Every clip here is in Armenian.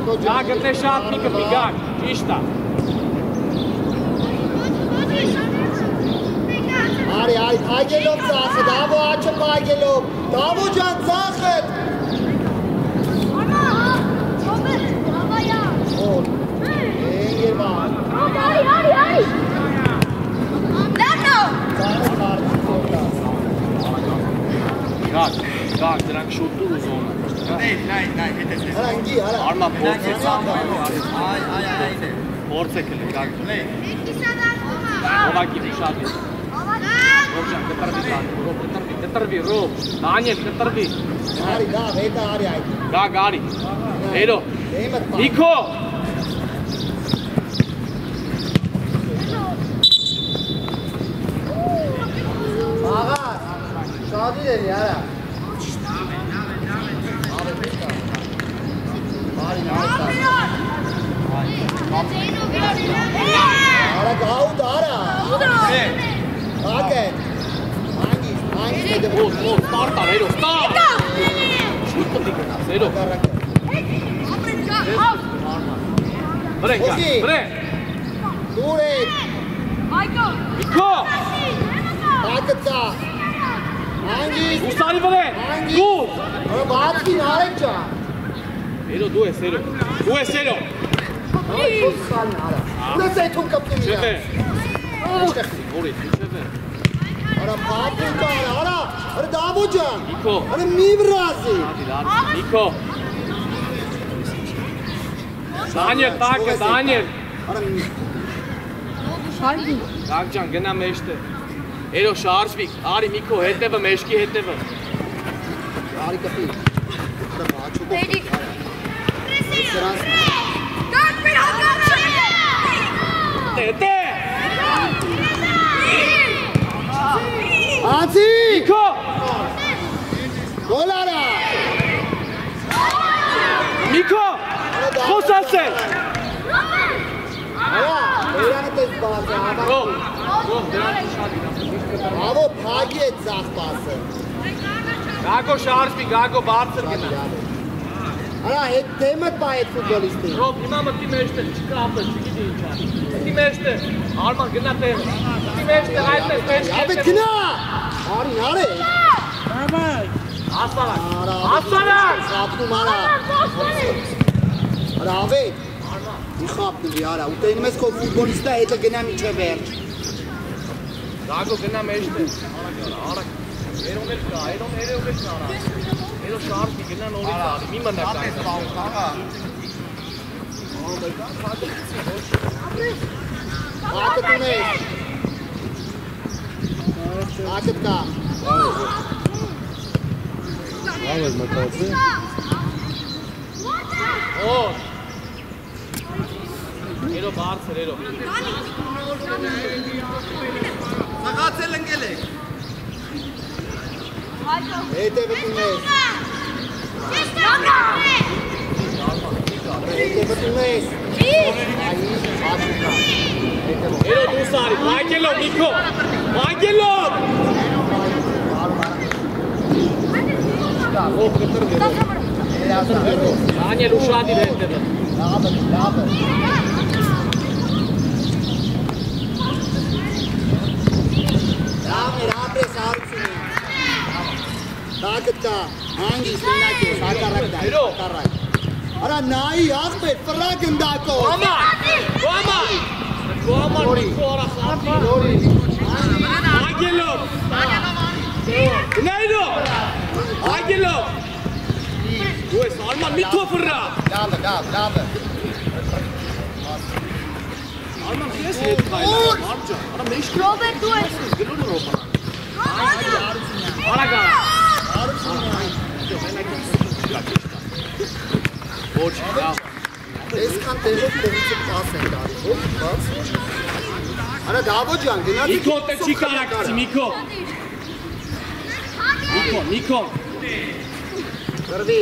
Գա գտնե շատ մի կպի գակ, ճիշտ է։ Արի, այգելով ծախը, դավո աչը պայգելով, դավո ջան ծախըտ։ Գակ, դրանք շուտուր ուզում են։ Նայ, հետես ես։ Հրանգի, հրա։ Արմա փորձ է ծամը։ Փորձ է կլի, գակ։ Հովակի շատ է։ Ռոբջան, կտրվի, Ռոբ, Դանիել, կտրվի։ Արի, դավ, հետա արի այդ։ Գակ, արի, հերո, Նիկո։ Աղաս, շադիր էլի, արա։ Արա, գաուդ, արա։ Ակեն։ Անգիս, Ստարտար, հերո, ստար։ Շուտ պտի գնաս, հերո։ Վրեն, գակ, վրեն։ Դուր էդ։ Նիկո։ Ակը ծա։ Անգիս։ Ուսարի վրեն, դու։ Արա, բացքին արեք ճան։ Հերո, դու ես, հերո, դու ես, հերո։ Ուրես այդում կպտում իրա։ Չեվե։ Որի, չեվե։ Արա, պապուն կար, արա, դավո ճան։ Նիկո։ Արա, մի վրազի։ Նիկո։ Դանիել, տակը, Դանիել։ Արա, Գակ ջան, գնա մեջտե։ Հերո, շարժվի, արի Նիկո, հետևը, մեջքի հետևը։ արի կպի։ Արա, բաչուկով։ Տե։ Անցի։ Նիկո։ Գոլ արա։ Նիկո։ Խոս ասել։ Արա, բերանը տես բաց է, Ռոբ, դրանք շատ իրա։ ավո փագի է ծախ պասը։ Գագո շարժվի, Գագո բարձր գնա։ Արա, հետ դեմըտ պա այդ ֆուտբոլիստի։ Ռոբ, հիմա մտի մեջտե, չկապը, չգիտի ինչ ա։ Մտի մեջտե, Արման գնա տեղը։ Մտի մեջտե, այդպես մեջքի Աբե գնա։ Արին, արե։ Ասարակ, Արա, ասարակ։ խապնում արա։ Արա, ավետ։ Մի խապնուվի արա, ուտենում ես քո ֆուտբոլիստը հետը գնա միջը վերջ։ Գագո գնա մեջտե, արակ, երոն էլ կա, երոն էլ կա արա։ Երո շարժվի, գնա նորից արի, մի մնակ այդպես։ Ակըտ ունես։ Ակըտ կա։ Լավ ես մտածի։ Օր։ Երո բարձր, երո։ Սաղացել ընկել եք։ Հետևըտ ունես։ Հետևըտ ունես։ Երո դուս արի, մայկելով, Նիկո, մայկելով։ Դանիել ուշադիր հետևը։ Լավը։ Լավներ, ապրես հարությունի։ Դակըտ կա, հանգիս մենակ ես, ակարակ դա, ակարակ։ Արա նայի, աղպետ, պրա գնդակով։ Ոմար, Նիկո արա խապի։ Ագելով։ Նայրո, ագելով։ Դու ես Արման մի թոփրա։ Լավը։ Արման ես հետ քայլա, Մարջան։ Արա մեջ Ռոբերտ դու ես։ գլուր Ռոբա։ Արագա։ Ոչ, լավ։ Այսքան տեղով կողից պաս են դարի, ոչ բաց։ Արա դավո ջան, գնացի։ Նիկո տե չի կարակցի, Նիկո։ Նիկո։ Գրվի,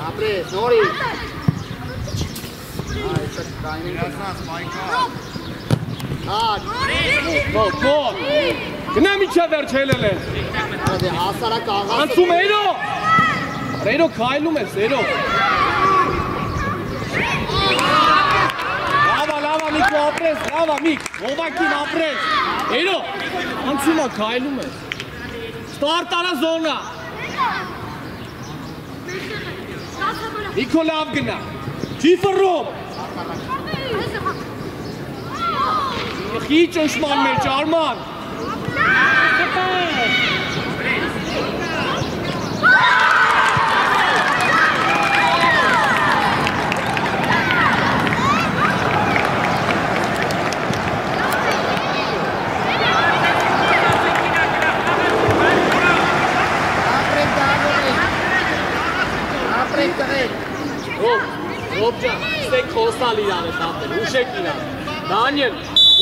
ապրես, նորի։ Այսը կայնին Գրասնաս, մայկա։ Նոր։ Գնա միջա վերջ հելել է։ հասարակ աղասը։ Անցում Էրո։ Էրո քայլում ես, Էրո։ Լավա Միկո ապրես, լավա Միք, ովակին ապրես։ Էրո, անցումա քայլում է։ Ստարտ արա զոնա։ Միկո լավ գնա։ Չի ֆռում։ Խի ճնշման մեջ Արման։ Ռոբջան, ուստեք խոսալ իրան է տապել, ուշեք իրան։ Դանիել,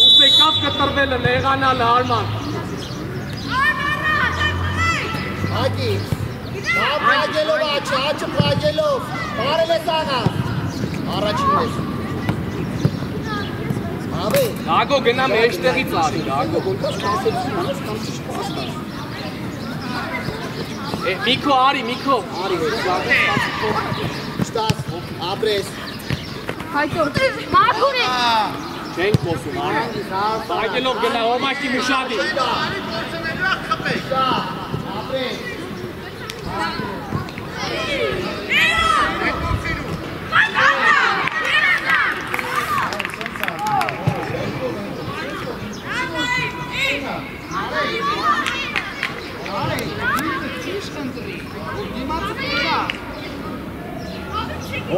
ուստեկավ կտրվել են եղանալ Արման։ Ակի, պրագելով աչը պրագելով, բարել ես աղա, առաջին ես։ Աբե։ Գագո գնա մեջտեղից արի, Գագո։ Միկո արի, Միկո։ Արի, Ստաս, ապրես։ Հայկո, մաքուր է։ Չենք խոսում, արա։ Պրագելով գնա ովակի մուշադի։ Ապրես։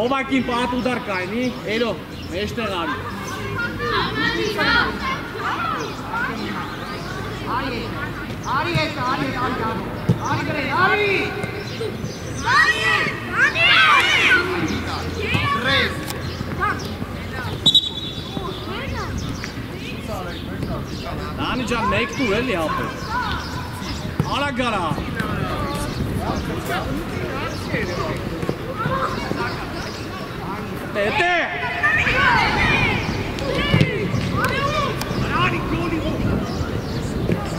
Ովակին պատ ուդար կայնի, էլո, մեջտեղ արի։ Արի գրեն, արի։ Ապրես։ Դանի ջան, մեկ տուր էլի հապել։ Արա գարա։ Տետե։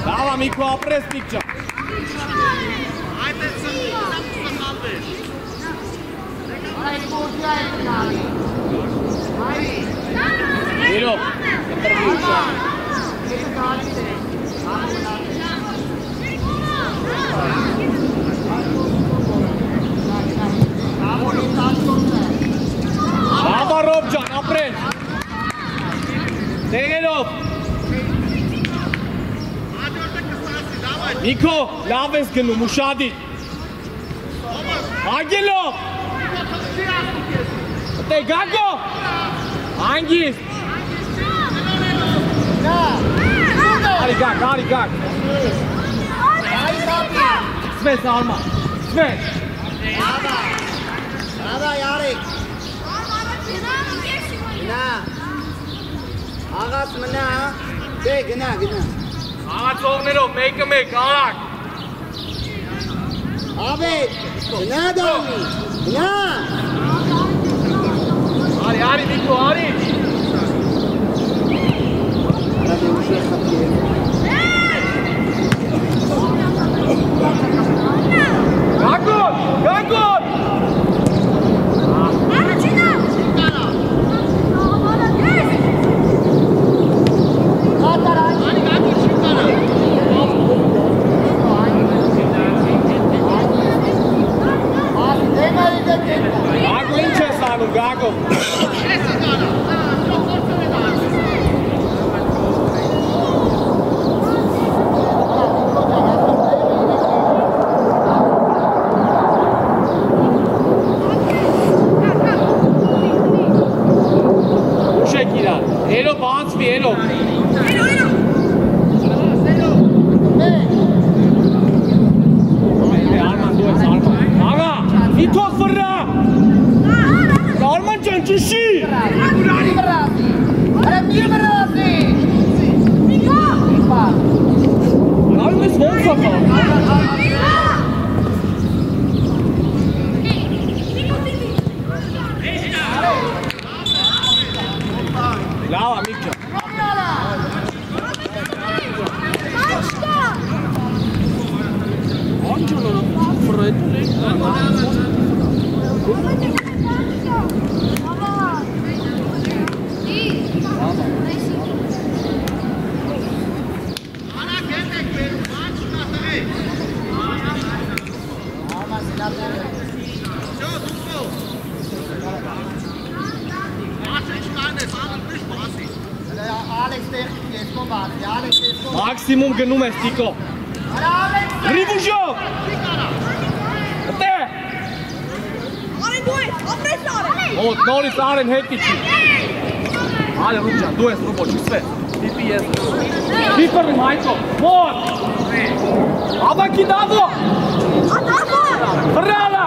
Լավա Միկո ապրես Միկ ջան։ Երո, կտրվի ուշան։ Լավա Ռոբ ջան, ապրես։ Տեղերով։ Միկո, լավ ես գնում, ուշադի։ Ագելով։ Տե Գագո։ Անգիս։ Արի գակ։ Սվես Արման, սվես։ Ադա յարիկ։ Գնա։ Աղաց մնա, դե գնա։ Աղացողներով մեկը մեկ, արակ։ Աբետ, գնա դալի, գնա։ Արի Միկո, արի։ Գագոտ։ Գագո ինչ ես անում, Գագո։ Ուշեք իրան, էլո բանցվի, էլո։ Արման դու ես, Արման։ Աղա, վիթոս վրա։ Արման ջան, ճշի։ Գալում ես ոնց ախա։ Լավա, Միք ջան։ Անջանը ֆրեդ։ Մաքսիմում գնում ես Տիկո։ Ռիվուժով։ Դե։ Արեն դու ես, ապրես Արեն։ Ոտ նորից Արեն հետի չի։ Արե Ռուբջան, դու ես Ռուբո, չսվես։ Տիպի ես։ Տիպը Մայքո։ Մոտ։ Աբակի դավո։ Ադավո։ Հրալա։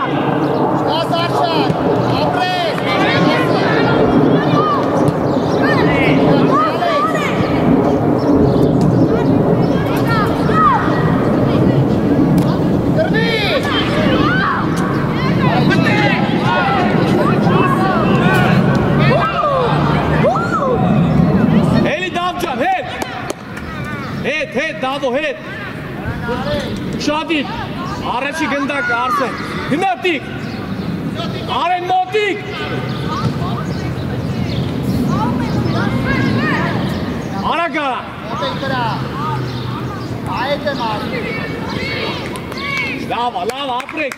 Ասարշան, ապրես։ Հետ, դավո, հետ։ Շադիկ, առաջի գնդակ, Արսեն։ Հնատիկ, Արեն մոտիկ։ Արագարա։ Այդ եմ արի։ Լավ, ապրեք։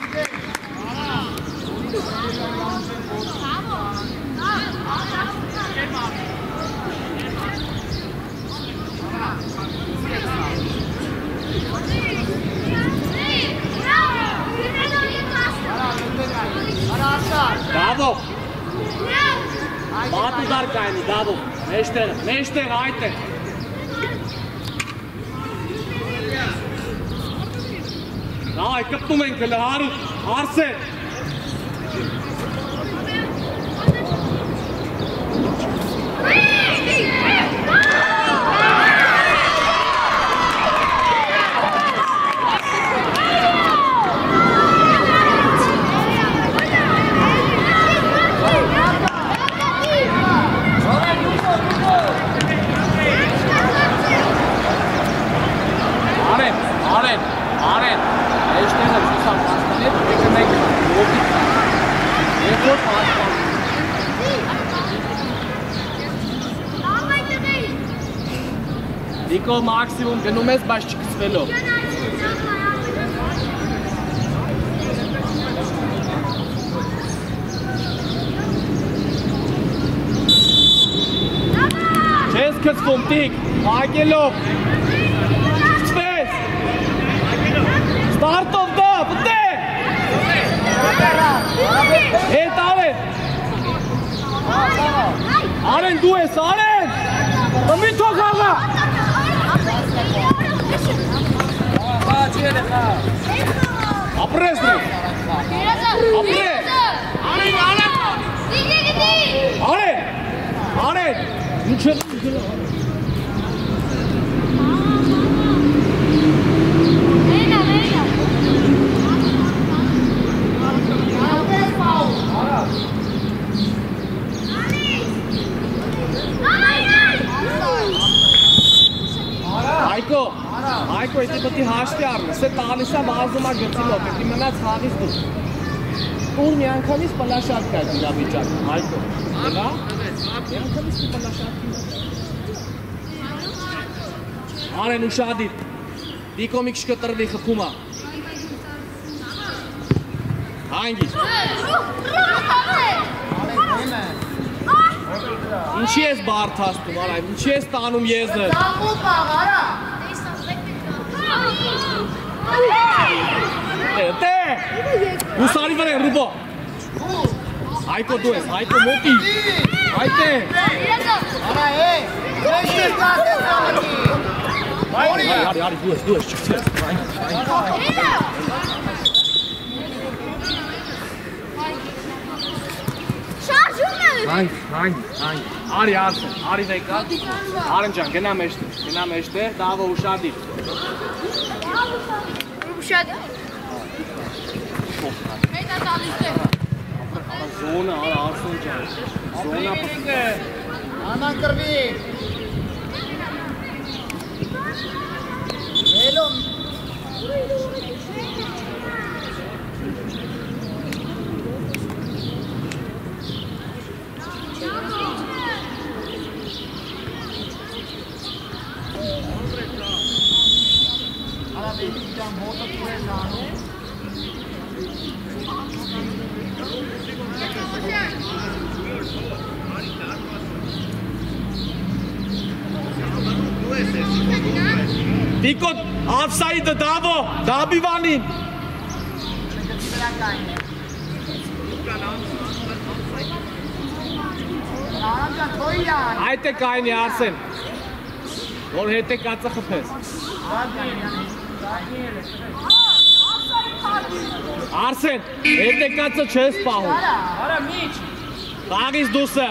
Դավո։ Բատու դար կայնի, դավո։ Մեջտեղ, այդտեղ։ Նայ, կպտում ենք հլը, Արսեն։ Արեն, էջտեղը ծուսան պաստանետ, եկը մեկ լոպիկ կա, երկոր պաստան։ Դիկո մաքսիմում գնում ես, բայց չկսվելով։ Չես կծվում, Տիկ, հակելով։ Ստարտով դա, պտե! Հետ Արեն! Արեն դու ես, Արեն! Մի թող աղա! Ապրես դու! Ապրես! Արեն! Ինչ է գլա? Այկո, եթե պետի հաշտի առնես, է տալիս է վազումա գծիլով, պետի մնաց խաղից դու։ Ուր մի անգամից պլաշարկ կա դիրավիճակ, Այկո, դելա, մի անգամից մի պլաշարկին է։ Արեն ու շադիր, դիկո մի կշկտրվի խպումա։ Հանգիս։ Ինչի ես բարդաստում, արայ, ինչի ես տանում եզր։ Դե, հուսարի վր են, Ռուբո։ Այկո դու ես, Այկո մոտի։ Այդ է։ Արա է, ես կաս ես ամակի։ Արի, դու ես, չկցես։ Շարժում է։ Հայն, արի Արսեն, արի վեկա։ Արեն ջան, գնա մեջտեղ, դավո ու շադի։ Ուշադի։ Մեյտա տալիս է։ Զոնա, արա Արսեն ջան։ Զոնա պտիկ է։ Անան կրվի։ Հելոմ։ Due Տիկո Ավսայիդը դավո, դաբիվանին։ Այդ է կայնի Արսեն, որ հետ է կացը խպես։ Արսեն, հետ է կացը չես պահում։ Արա միջ։ Բաղիս դուսը։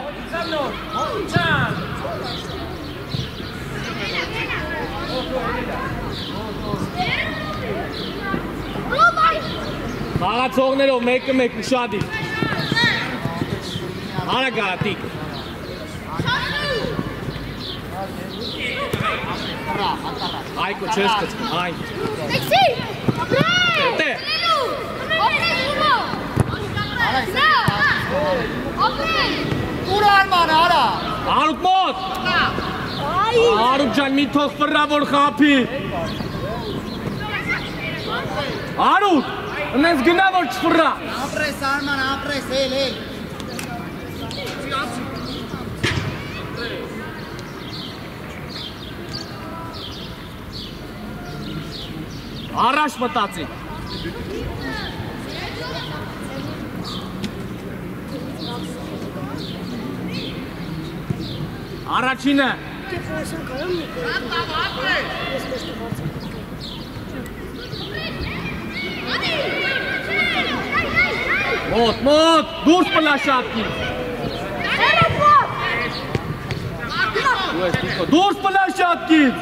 Խաղացողներով մեկը մեկ ուշադի։ Արա գատիկ։ Այկո չես կծկում, այն։ Մեքսի, ապրել։ Տե։ Ապրել ուրո։ Ապրել։ Ուր արման արա։ Արուկ մոտ։ Արուկ ջան մի թող ֆռա որ խափի։ Արուկ, ընես գնա որ չֆռա։ Ապրես արման, ապրես, էլ։ Առաջ մտածի։ Առաջինը։ Մոտ, դուրս պլաշատքի։ Դուրս պլաշատքից։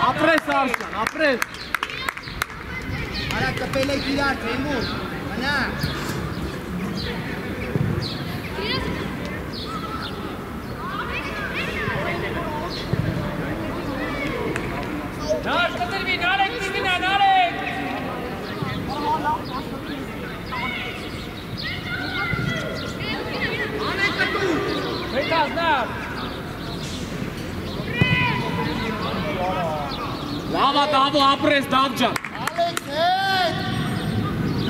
Ապրես Արսան, ապրես։ Արա կպել եք իրար, Թեյմուր, մնա։ Նար կտրվի, նարեք դիվինա, նարեք։ Վետազ նար։ Լավա դավո ապրես դավ ջան։ Ալեքս հետ։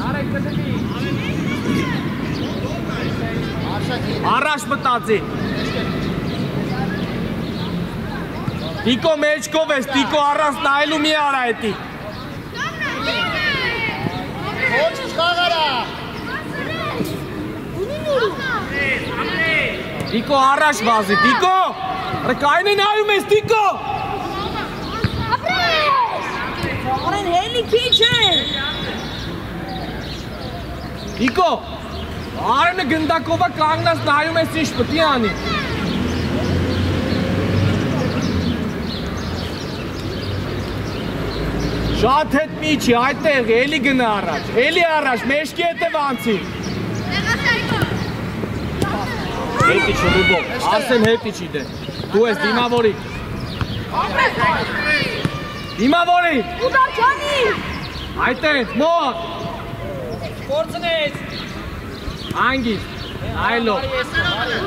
Նարեք կտրվի։ Առաջ մտածի։ Տիկո մեջկով ես, տիկո առանց նայելու մի արա էտի։ Ոչ չխաղարա։ Տիկո առաջ վազի, տիկո։ Ռկայնի նայում ես, տիկո։ Արեն հելի քիչ է։ Տիկո, արենը գնդակովա կանգնած նայում ես ինչ պտի անի։ Շատ հետ մի չի, այդտեղ, էլի գնա առաջ, էլի առաջ, մեջքի հետև անցի։ Հետի չի ռուբով, Արսեն հետի չի դե, դու ես դիմավորի։ Դիմավորի։ Ուդարջանի։ Այդտեղ, մոտ։ Կորցնեց։ Անգիս, այլո։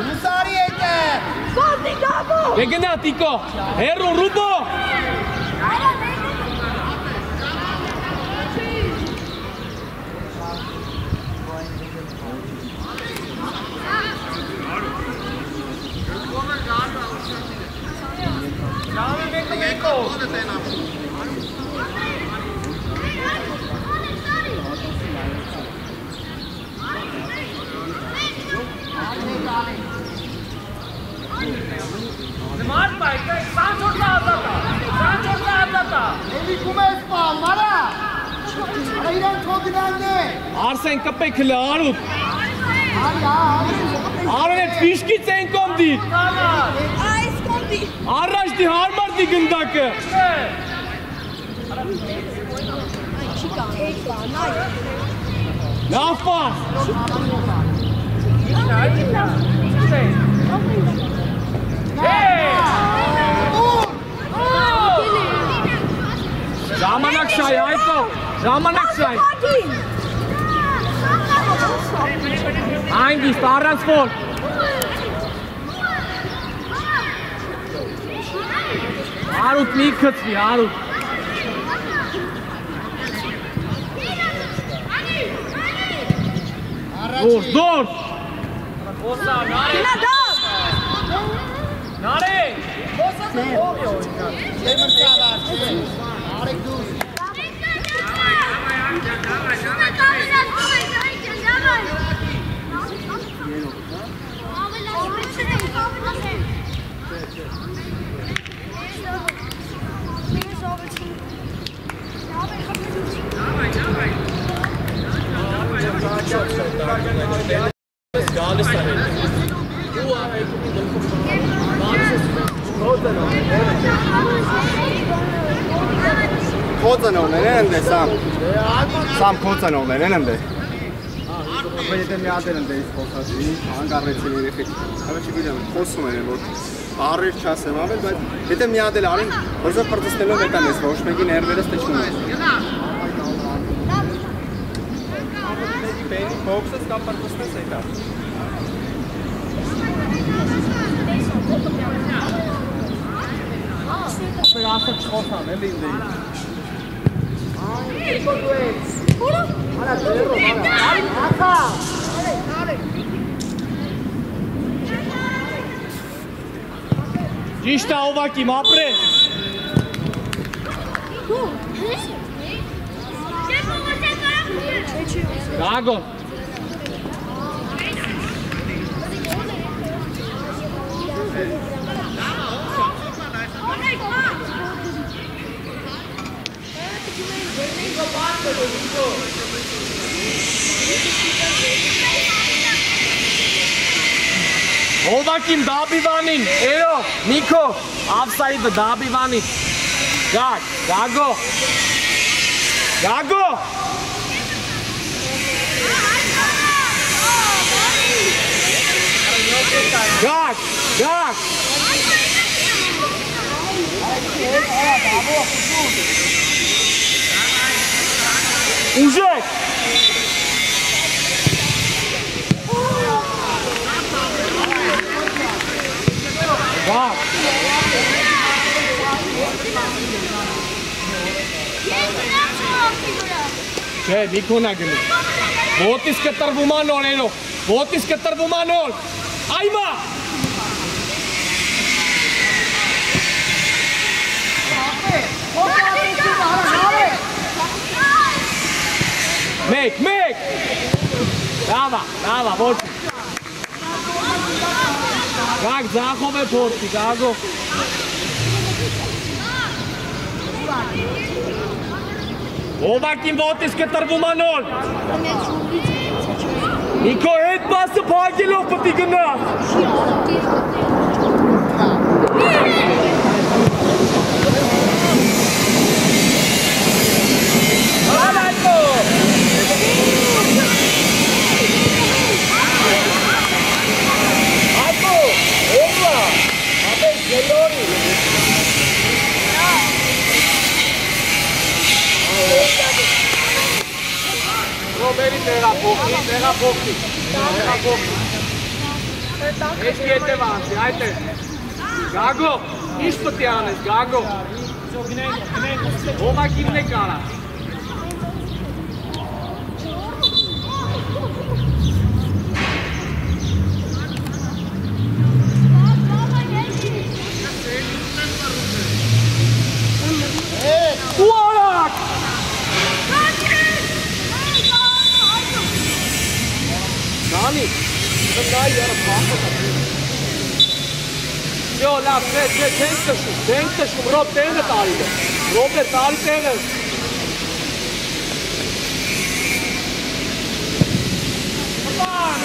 Ուսարի հետ է։ Բազի դավո։ Դե գնա տիկո, հերու ռուբո։ Ժամը մեկը մեկով։ Նման բայք, 24 ազատա։ Էլիկում ես պալ, մարա։ Արա իրան թոգնանն է։ Արսեն կպեք հլը արուտ։ Արի, Արեն էտ վիշկից են կոնդիտ։ Այս կոնդի։ Առաջ դի հարմարդի գնդակը։ Չիկա, էկա, նայ։ Լավ պաս։ Ժամանակ շայ, այդո, ժամանակ շայ։ Անգիստ, առանց որ։ Արուտ մի կծվի, արուտ։ Դորս, դորս։ Գնա դավ։ Նարեկ, ոսած է հողի օրինակ։ Դեմը սավար, արեք դուս։ Գալիս է հետ։ Ու այդուհի դեպքում Կոծանողներ են ընդ է, Սամ։ Սամ կոծանողներ են ընդ է։ Եթե մի հատ են ընդ է իսկ խոսացի, անկառեցին երեխեք։ Հավը չգիտեմ, խոսում են, որ առիր չասեմ ավել, բայց եթե մի հատ էլ արին, որզով պրտստելով ետան ես, ոչ մեկի ներվերս տեչնում է։ Բենի բոքսս կա պրտստես ետա։ Ապեր ասը չխոսան, էլի ինդ էի։ Ճիշտ է ովակիմ, ապրել։ Գագո։ Ովակիմ դաբիվանին, էրո, Նիկո, ավսայդը դաբիվանին, գագ, գագո, գագո, գագ, գագ, ուժեք, Wow. Չէ, Նիկոնա գնում։ Ոտից կտրվում անոր էրո, ոտից կտրվում անոր։ Այմա։ Մեկ, մեկ։ Լավա, լավա, ոչ։ Գագ ձախով է փորձի, գագով։ Ովակին ոտից կտրվում անոր։ Նիկո հետ բասը պագելով պտի գնա։ Արայկո։ Ռոբերի տեղափոխի։ Ես կետևանցի, այդ է։ Գագո, ինչ պտի անես, Գագո։ Ովակիմն է կարա։ Ուարակ! Նանի, նայ յարը պախը կապրին։ Յո, լավ, դենք տշում, ռոբ տեղը տարիլ է։ Ռոբ է տարի տեղը։ Հպան,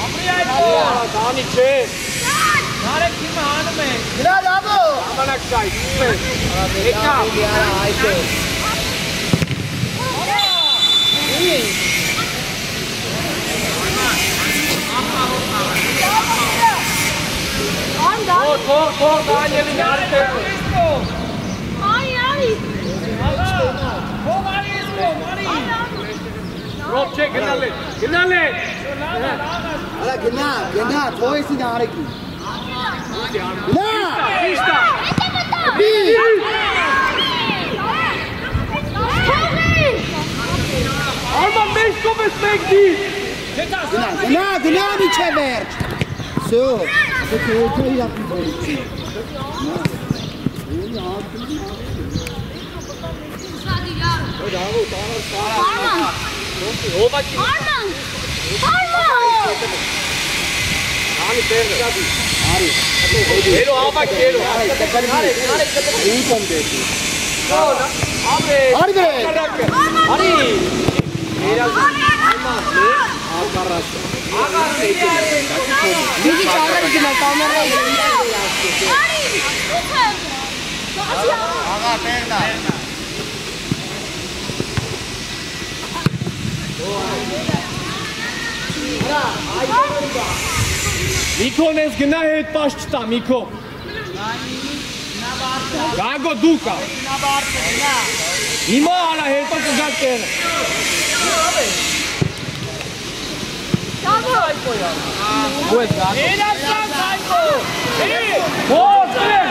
ապրի այդ որ։ Նանի չէ։ Նարեք հիմը հանում է։ Գրա լավո։ Ամանակ շայ, սպեր։ Եկա։ Այդ է։ Թող Դանիելին արի տեղը։ Ռոբ չէ, գնալ է։ Արա գնա, թողեսին արեկի։ Գնա։ Ճիշտա։ Արման մեզ կով ես մեկ դիր։ Գնա, միչե վերջ։ Սո, Միկո նես գնա հետ պաշ չտա, Միկո։ Գագո դուկա։ Հիմա արա հետո կգա տերը։ Գագո այկոյա։ Ու ես գագո։ Երասան այկո։ Ո՞ց է։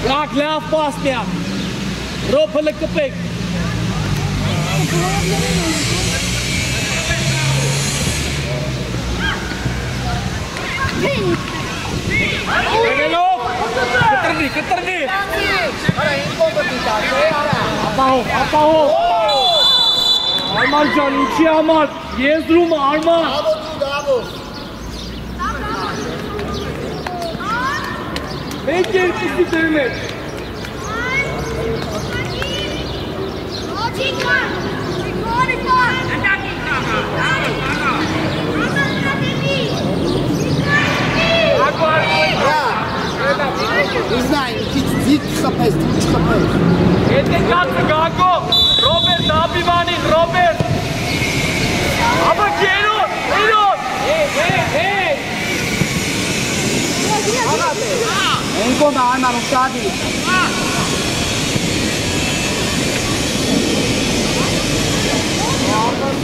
Laat laaf pas meer. Ropelijke pik. Keter nih. Apa ho? Arman can, içi Arman. Yezrum Arman. Belki ikisi devlet. Не знаю, зик хапес. Это как Gago, Robert Abimani, Robert. Ama geliyor. Hey. Enko da Arman ustadi.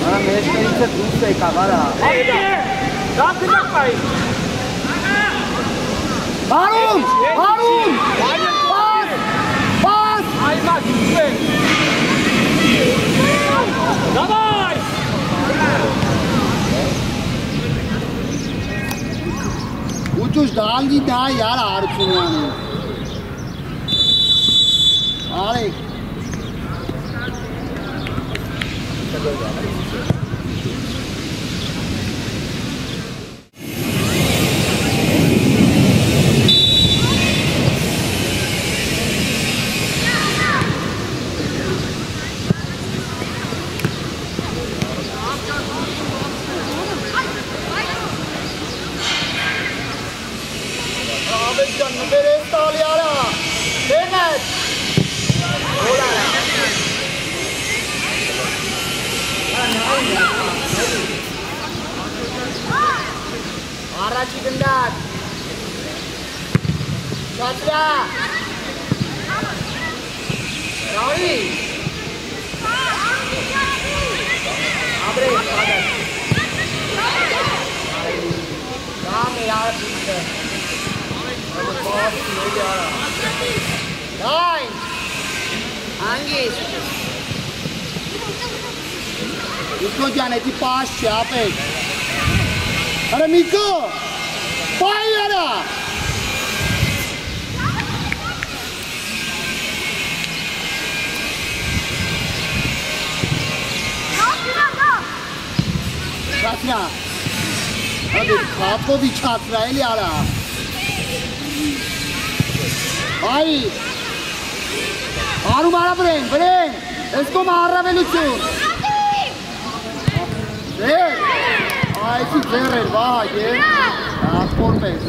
Ara mesmo se दूसरे का वाला. Dakika kay. Harun! Pas! Ayma gitme. Davay! Uçuş daldi daha यार हार चुना ने. अरे գնդակ։ Շատրա։ Ռավի։ Աբրե, падать։ Կամ երապիցը։ Դայն։ Անգիս։ Միկո ջան, էդի պաշ չի, ապեկ։ Արա Միկո, պայ արա։ Չացրա, ադի խապով իչացրա, էլի արա։ Այ, արում արա վրեն, ես կոմ առավելություն։ Այսի ձեր էր, վահակ է, ասպորպես։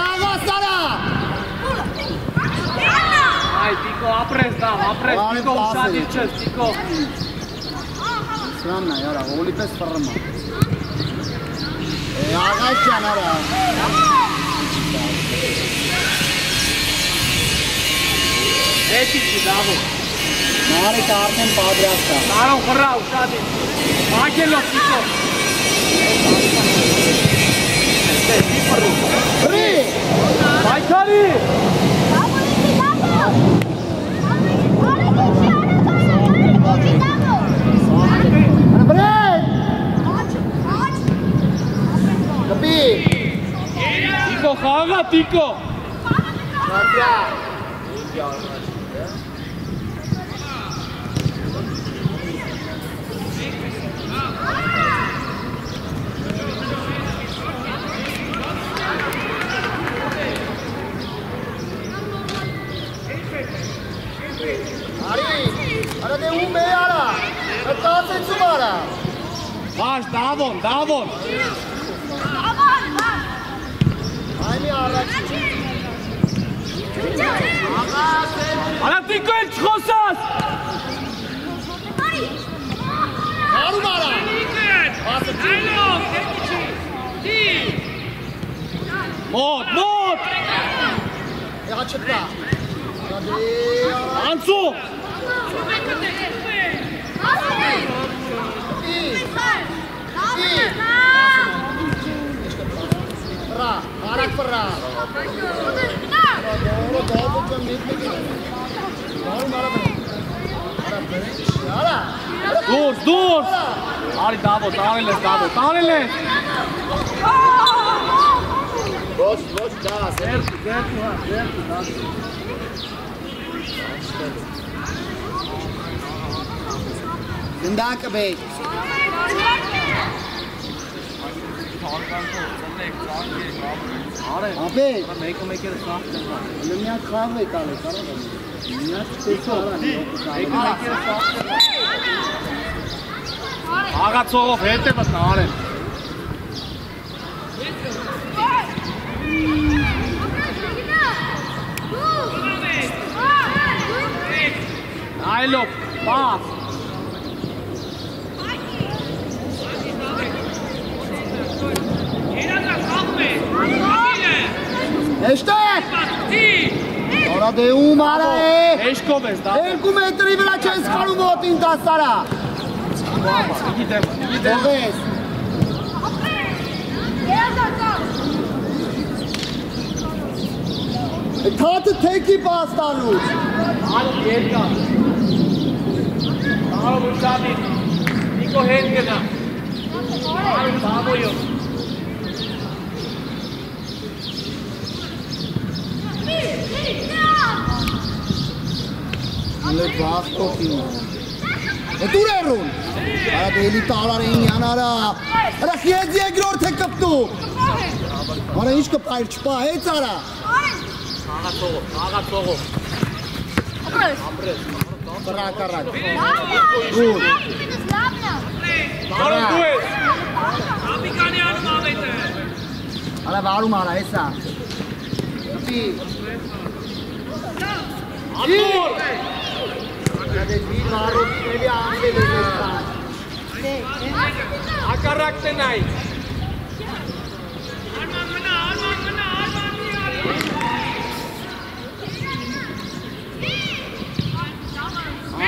Աղասարա։ Այ, Տիկո, ապրես դավ, ապրես, Տիկո, ուշադիր չես, Տիկո։ Սրանն է, արա, հոլի պես պռմա։ Աղաս ճան, արա։ Էտի չի դավո։ Մարիկ արդեն պատրաստ է։ Տարոն խռա, ուշադիր։ Ակելով, Տիկո։ Բրի։ Բայքարի։ Բրեն։ Կպի։ Տիկո, խաղա, Տիկո։ Շատրա։ Արա դե ում է արա, տասեցում արա։ Բաշ, դավոն, դավոն։ Այմի առաջ։ Արա Տիկո էլ չխոսաս։ Հարում արա։ Մոտ, մոտ։ Եղա չտա։ Անցու։ Պրա, հարակ պրա։ Դուրս, դուրս։ Արի դավո, տարել ես, դավո, տարել ես։ Ոչ, դաս։ Ձերքի, հա, ձերքի, դաս։ Գնդակը բեք։ Արե, Ապեք, մեկը մեկերը սաղ տնա։ միակ խաղ է կալը, կարող եմ։ Միակ տեսող արան, Մեկը մեկերը սաղ տնա։ Աղացողով հետևըտ նա արեն։ Այլով, բաց։ Էշտեք։ Արա դե ում արա է։ Էշկով ես դա։ 2 մետրի վրա չես խարում ոտին տասարա։ Գիտեմ։ Դողես։ Թաթը թեքի պաստանուց։ Ալ երկա։ Տարով ուշադիր։ Նիկո հետ գնա։ Ալ բավոյով։ Ալե բաղ կոպին։ Դուր երուն։ Արա դելի տարար էին յանարա։ Արա խիեզ երկրորդ է կպտու։ Արա ինչ կպայր չպա, հեց արա։ Աղացողով։ Ապրես։ Կռակ առակ։ Դուր։ Տարով դու ես։ Արա վարում արա, հեսա։ Կպի։ Ատուր։ Դե դի վարում էլի անվել է հեսա։ Ակարակ տնայի։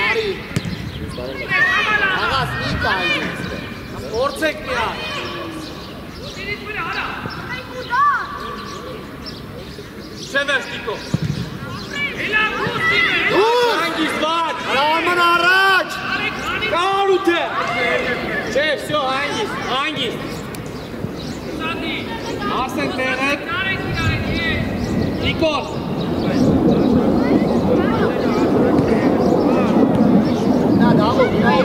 Արի։ Աղաս մի կայի։ Որցեք միա։ Շևեր Տիկո։ Հանգիս վար։ Արաման առաջ։ Կար ութե։ Չէ, վсё, հանգիս։ Արսեն տեղեք։ Տիկո։ Նա դավոք, նա։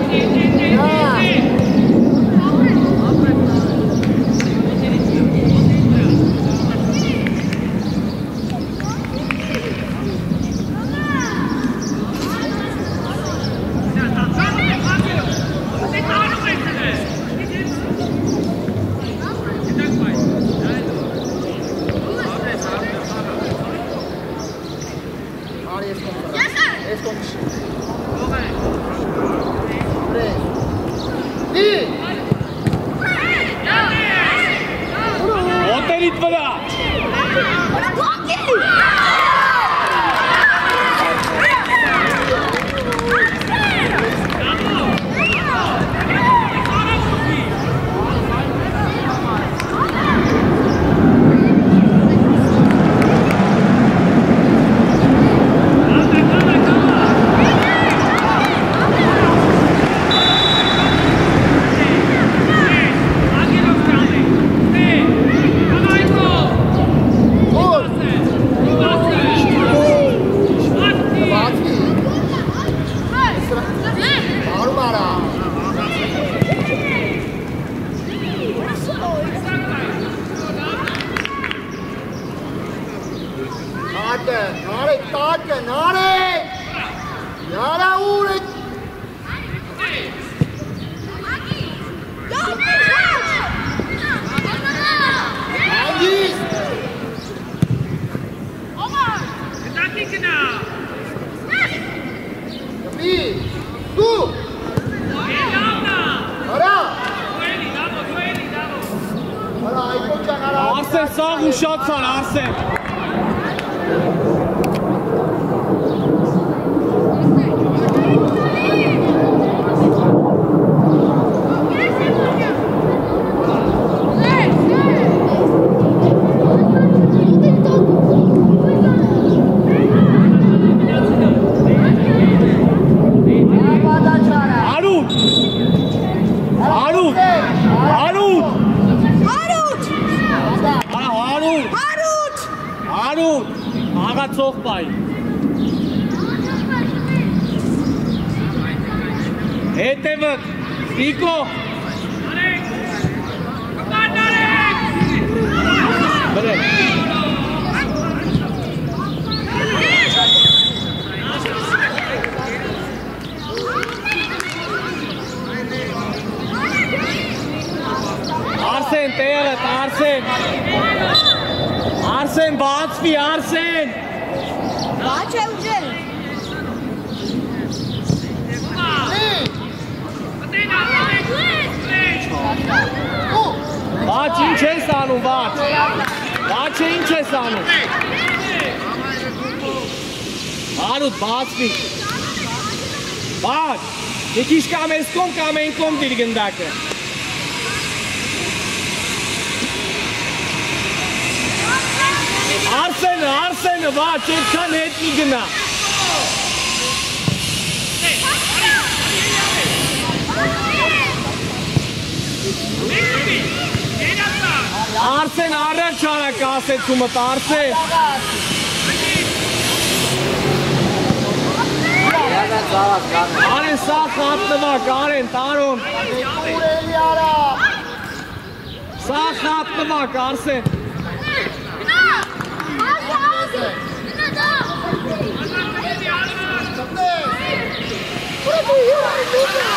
Օտերիտ վրա։ Արսեն սաղ ուշացան, Արսեն։ Աղացող պայ հետևըք Տիկո Արսեն տեղըտ, Արսեն բացվի, Արսեն Բաչ է ուջել Բաչ ինչ ես անում, բաչ ինչ ես անում Հարուտ, բացվի Բաչ, մի քիչ կամ ես կոմ, կամ են կոմ դիր գնդակը Արսենը, բաչ, էդքան հետ մի գնա Արսեն առաջ արա կասեցումըտ, Արսեն Արեն սաղ խատնվակ, Արեն, տարոն Սաղ խատնվակ, Արսեն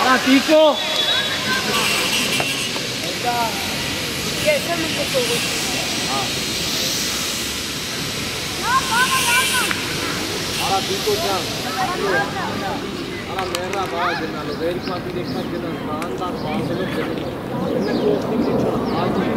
Արա, Տիկո Արա, Տիկո ջան Արա մեռա վայ գնալու, վերքատ իրեքատ գնան, հանդար բազելով գնալու։ Մենք ողնի միջա, այդի։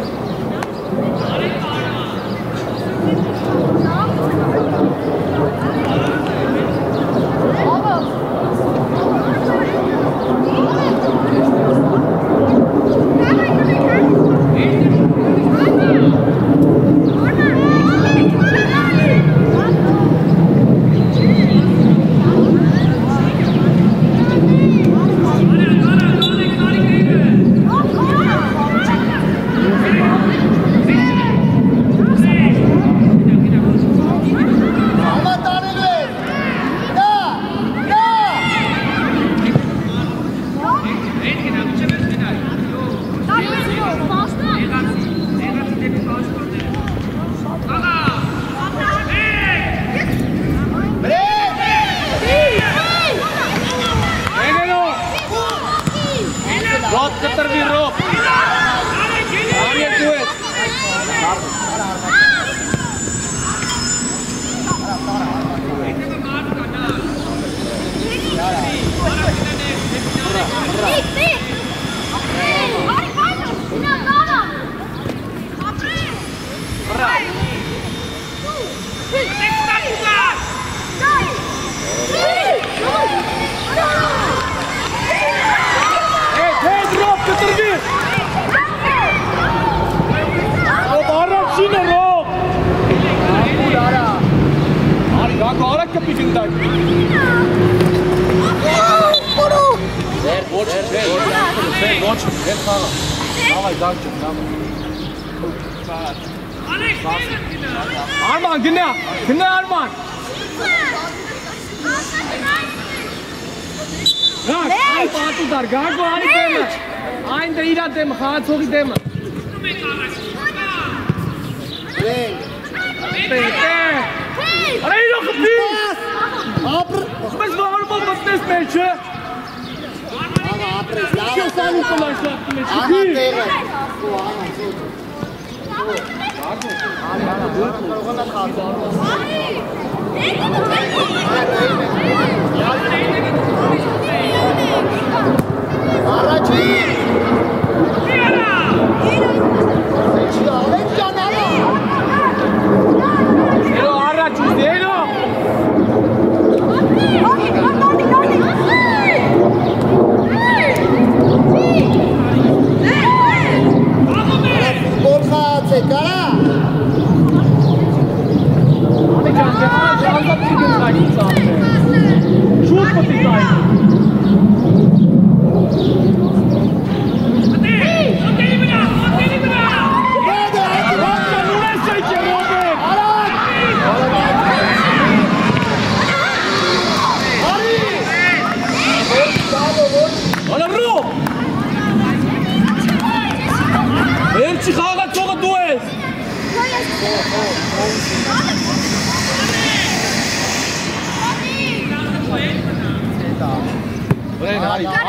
Arman gine Arman. Gag, ay paatu dar, gag ko ani dema. Ain de ira dema, haat hogi dema. Are ilo gebied. Apre. Mas waarom moet dat net beetje? Apre. Ik sta niet te luisteren met je.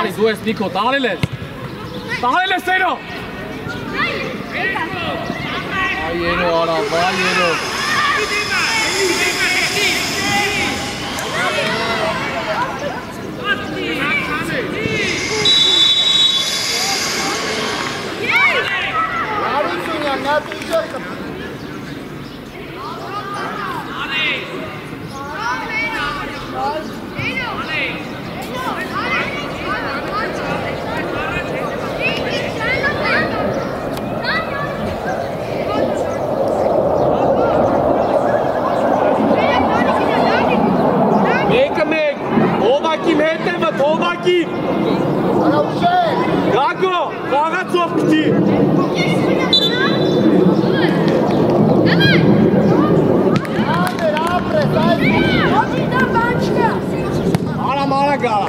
Ali, tu eres Nico, dale-les, Zeno! Ay, ahora, vaya, Tobaki! Gago! Ragatsov kti! Mala gala!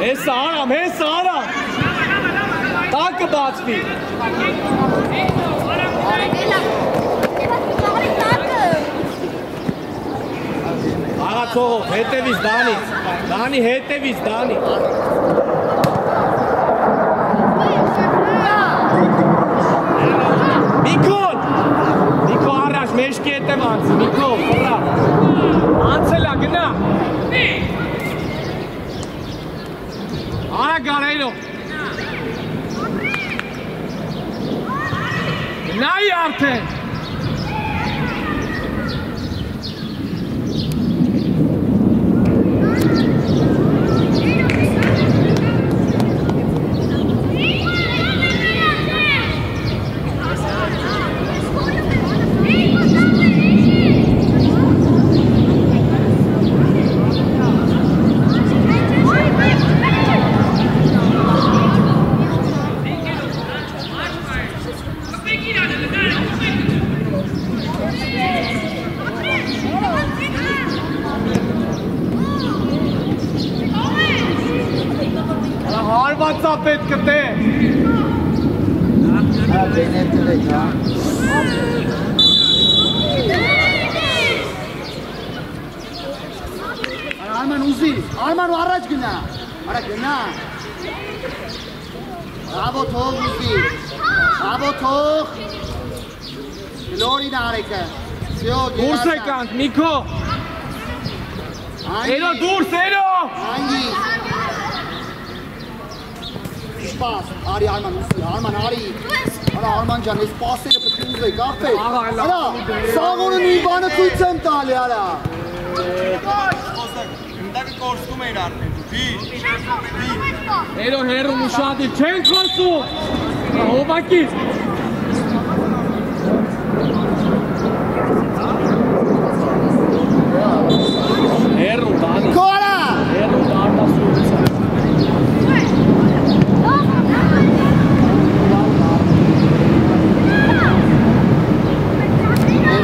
Hessa Aram! Tak bācti! Ragatsov, hetevis Dani! Hetevis Dani! Niko, Arash, meșchi etevanți, Niko, ora! արդեն։ Հարվածա պետք է տե։ Արման ուզի, Արման ու առաջ գնա, արա գնա։ Բավո թող ուզի, բավո թող։ Լորին արեկը, դուրս եկանք, Նիկո։ Էրո դուրս, էրո։ Անգի։ Սպաս, արի Արման ուզի, Արման արի։ Արա Արման ջան, ես պասերը պետք է ուզեք, աղբեր։ Արա, սաղորը նույն բանը ցույց եմ տալի, արա։ Ընդակը կորսում էիր արդեն, Էրո հերում ուշադիր, չեն խոսում։ Հովակից։ Հերում տանի։ Քորա։ Հերում տարտասուրից։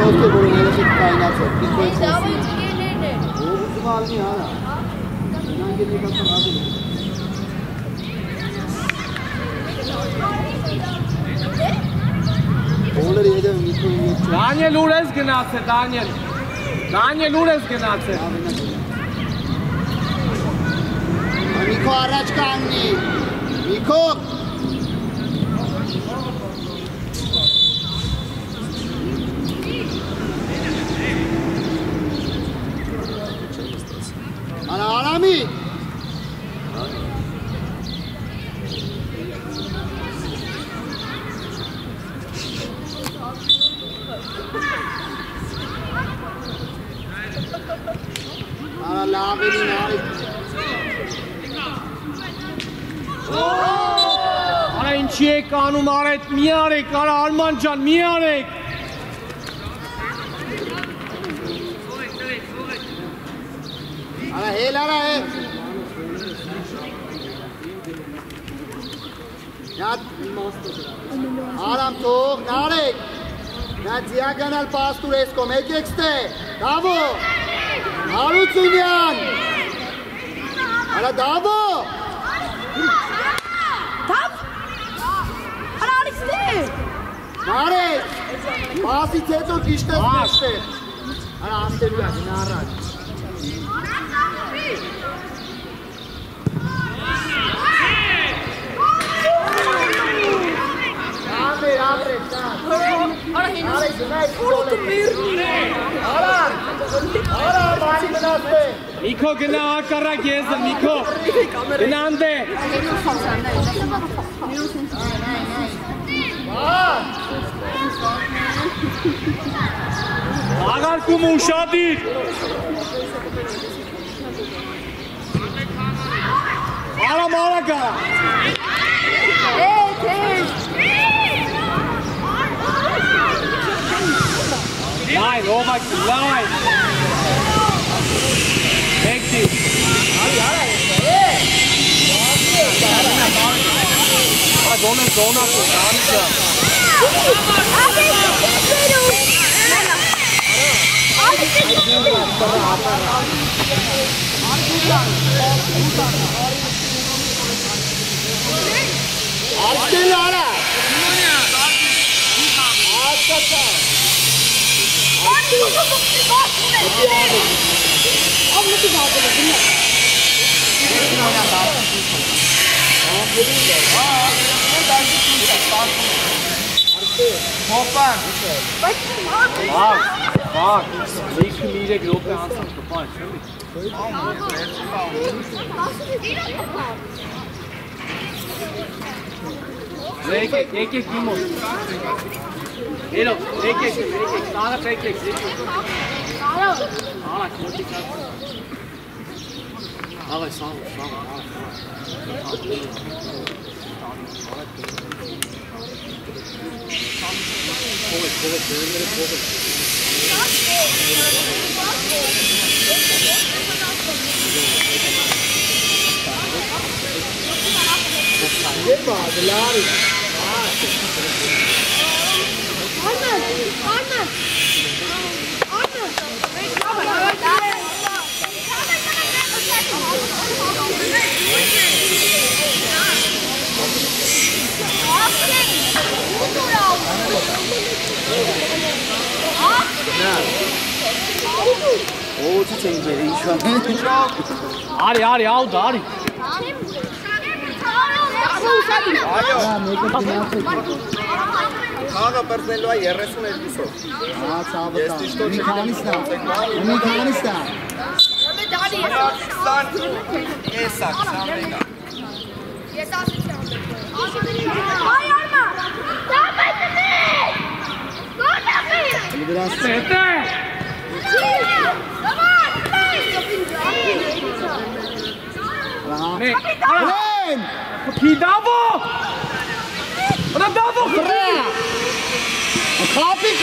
Ոսկե որը ներսից կայնացել, պիտվեց խոսի։ Ողուսում ալնի արա, նանգել եկացան ադում։ Բոլերը ետև միքոյին ետ չոն։ Դանիել ուր ես գնացել, Դանիել։ Դանիել ուր ես գնացել։ Միքո առաջ կանգնի, Միքո։ Արա Արամի։ Արա լավելին արի։ Արա ինչի եք անում արետ, մի արեք, արա Արման ջան, մի արեք։ Արա հել արա հել։ Արամ թող, նարեք։ Նա ձիագանալ պաստուր էսկոմ, եկեք ստե, դավո։ Հարությունյան։ Արա դավո։ Թավ։ Արա ալիքստի։ Նարեք։ Պասից հետո գիշտես մեջտեղ։ Արա աստերույա, գնա առաջ։ Ապրեք, Արա բանի մնաստ է։ Նիկո գնա ակարակ եզը, Նիկո։ Գնա անդե։ Աղարկում ուշադիր։ Արա մարագա։ Line, over line. Active. Zona. Bak, ilk mire grote aanstaan kapot, sorry. Kijk, iemand. Hello, եկեք, սաղը եկեք, Աղա, սաղը, Արի, աուտ, արի։ Խաղը բրձնելու է 32-ով։ Ցավը կա։ Մի քանիսն է։ 20 էսա, 21 Ես ասեցի Այ արմա։ Դապետնի։ Գոհնախի։ Հետե։ Բրեն։ Պիդավո։ Ռադավո Բրեն։ Խապիկ։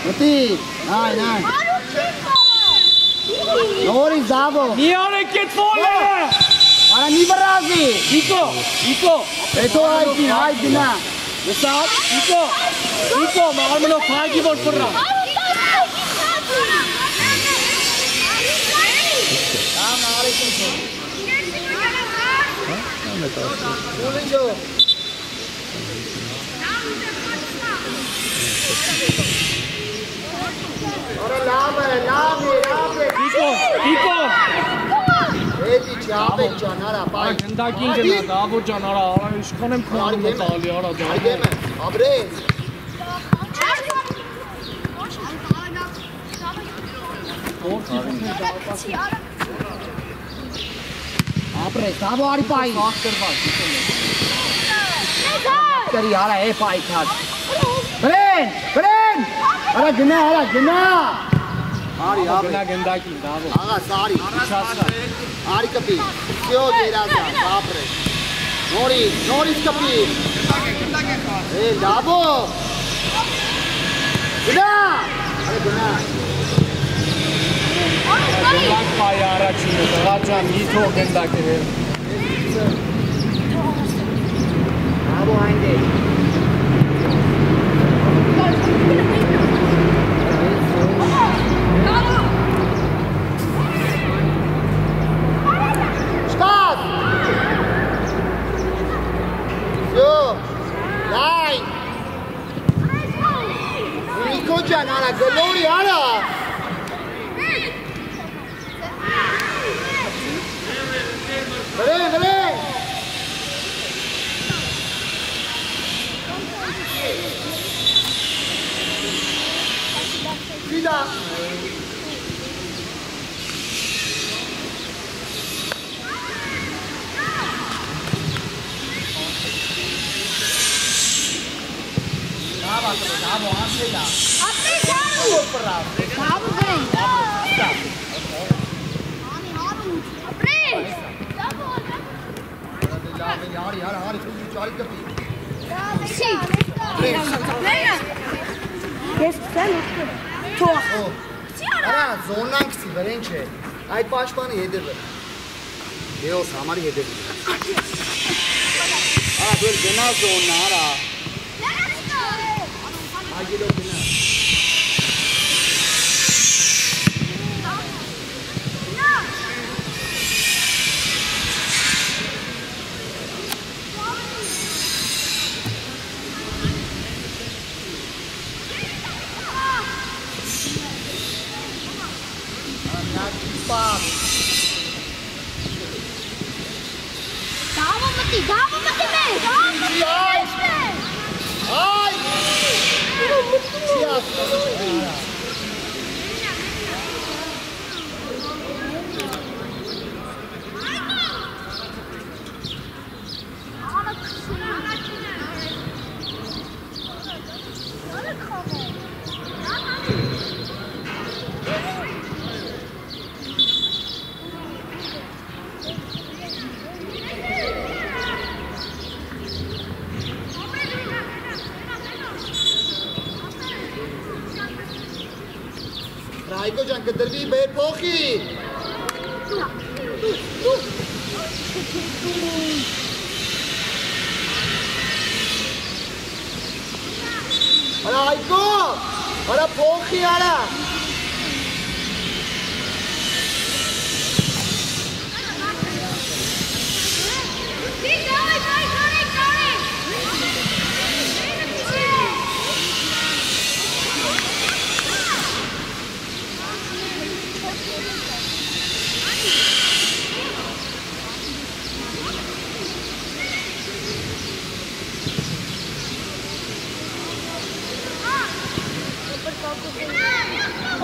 Մտի, նայ։ Նորի զավո։ Մի արեք այդ ֆոլը։ Արա մի վրազի։ Իկո։ Հետո այդի նա։ Լսած, Իկո, մարմնով փայգի որ ֆռա։ Իկո։ Էդի չապեկ ջան, արա, բայ։ Գնդակին գնա, դավոր ջան, արա, ինչքան եմ քանում տալի, արա, դա։ Արգեմ եմ, աբրես։ Աբրես, դավո արի պայի։ Կրի, արա, է պայի կած։ Բրեն, արա գնա։ Արի, Գնա գնդակին, դավոր։ աղա, սարի, արի կպի, սյո երազան, աբրես։ Նորից կպի։ Դավո։ Գնա։ Գնդակ պայի առաջինը, տղա ջան, իթող գնդակ է։ Դավո այնդ է։ Շտատ։ Սյո, լայն։ Նիկո ջան, արա, գլորի, արա։ Բրեն։ Վիդա։ Դավո, ասելա։ Արի, կպի։ Ես ցան թող։ Արա, զոննան կցի, բրեն չէ։ Այդ պաշպանը հետևը։ Եոս համարի հետևը։ Արա, դու էլ գնա զոննա, արա։ Այգելով գնա։ Davo mati me! Ռայկո ջան կտրվի բեր փոխի։ Արա Այկո, արա փոխի արա։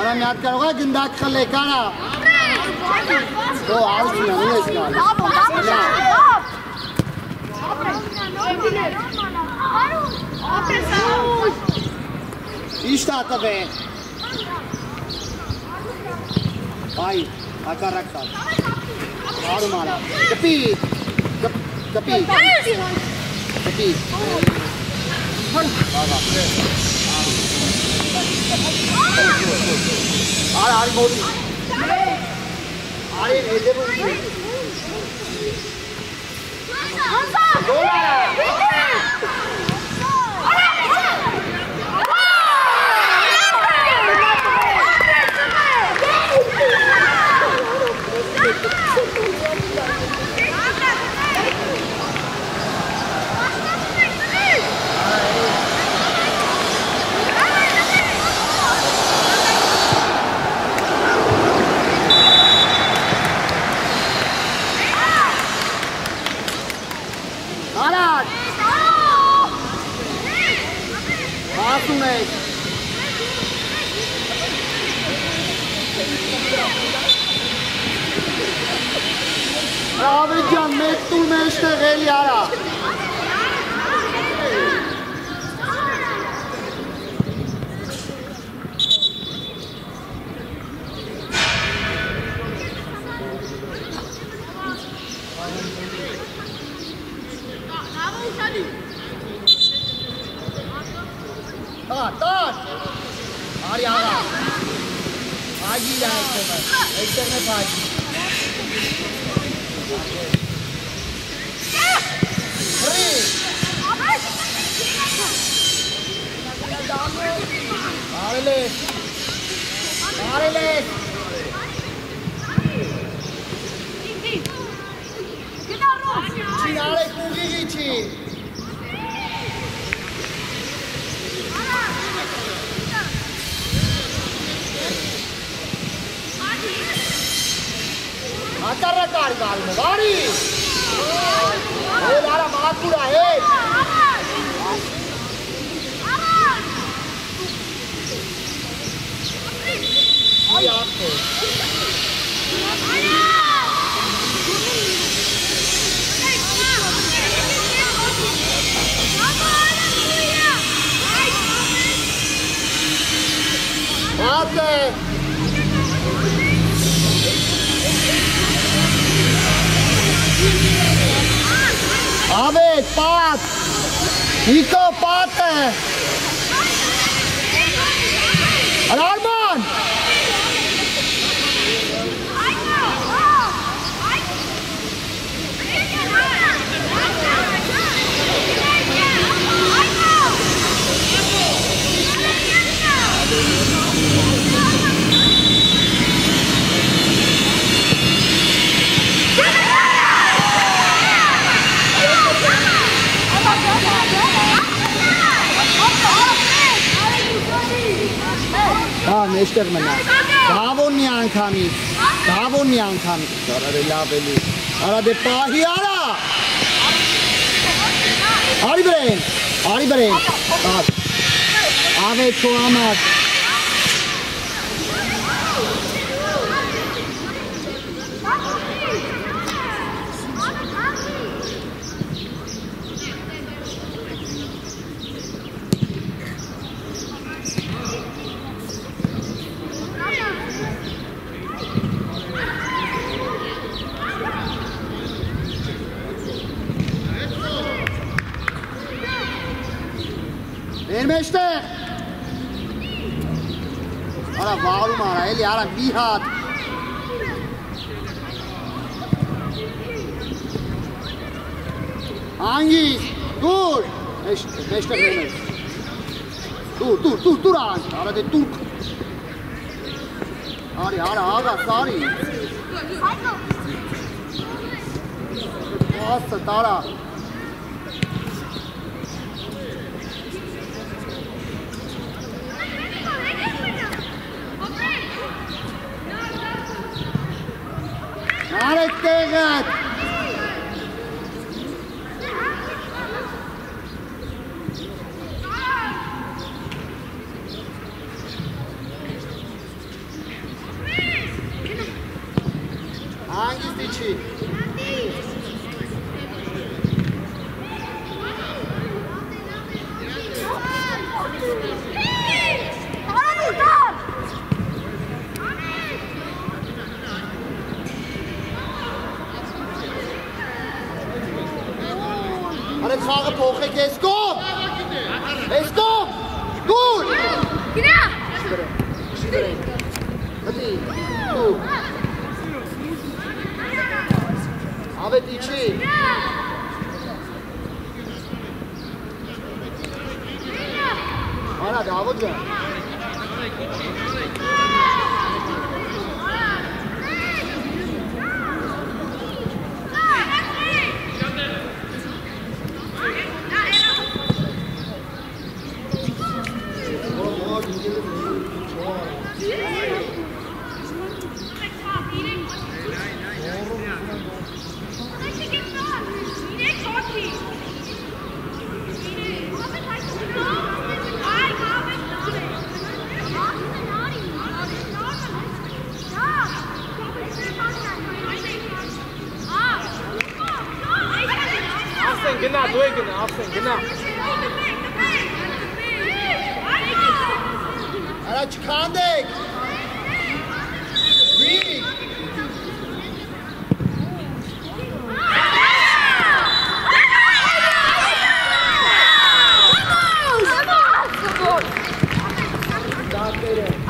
Արա մի հատ կարող է գնդակ խլեք, արա։ Դո արություն եմ, ես կար։ Իշտ ատվ է։ Բայ, ակարակ տալ։ Արում արա։ Կպիտ, կպիտ։ Կպիտ։ Արի, արի մոտի։ Արի, եդևում։ Գոլ արա։ Ասում եք Ռավետ ջան, մեկ տուր մեջտեղ էլի արա Տար, արի աղա, ագի է այստեղ է պաջի Հրի Արել ես Չի արեք ուղիղի չի Ակարակ արի գալում է, վարի Էլ արա մատուրա, էլ Այ աղթ է Աղթ է Ավետ, պատ, Նիկո, պատ է, Արման, մեջտեղ մնա, դավոն մի անգամից, արարե լավ էլի, արա դե պահի արա, արի բրեն, ավետ քո համար, Մեր մեջտեղ Արա վարում արա, էլի արա մի հատ։ Անգիս, դուր, մեջտեղ նեմես։ Դուր արանք, արա դե դուր։ Արի, արա, աղա, սարի։ Ասը, տարա։ Արեք տեղդ։ Անգիս դիչի։ Արեք խաղը փոխեք ես կոմ, դուր, Գնա, շիվրենք, հտի, դուր, ավետ իչի, արա դավոտ ջան, Գնա, դու եք գնա, ասեն, գնա։ արա չքանդեք, դիկ,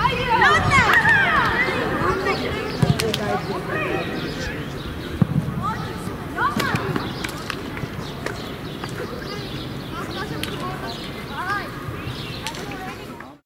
Այո,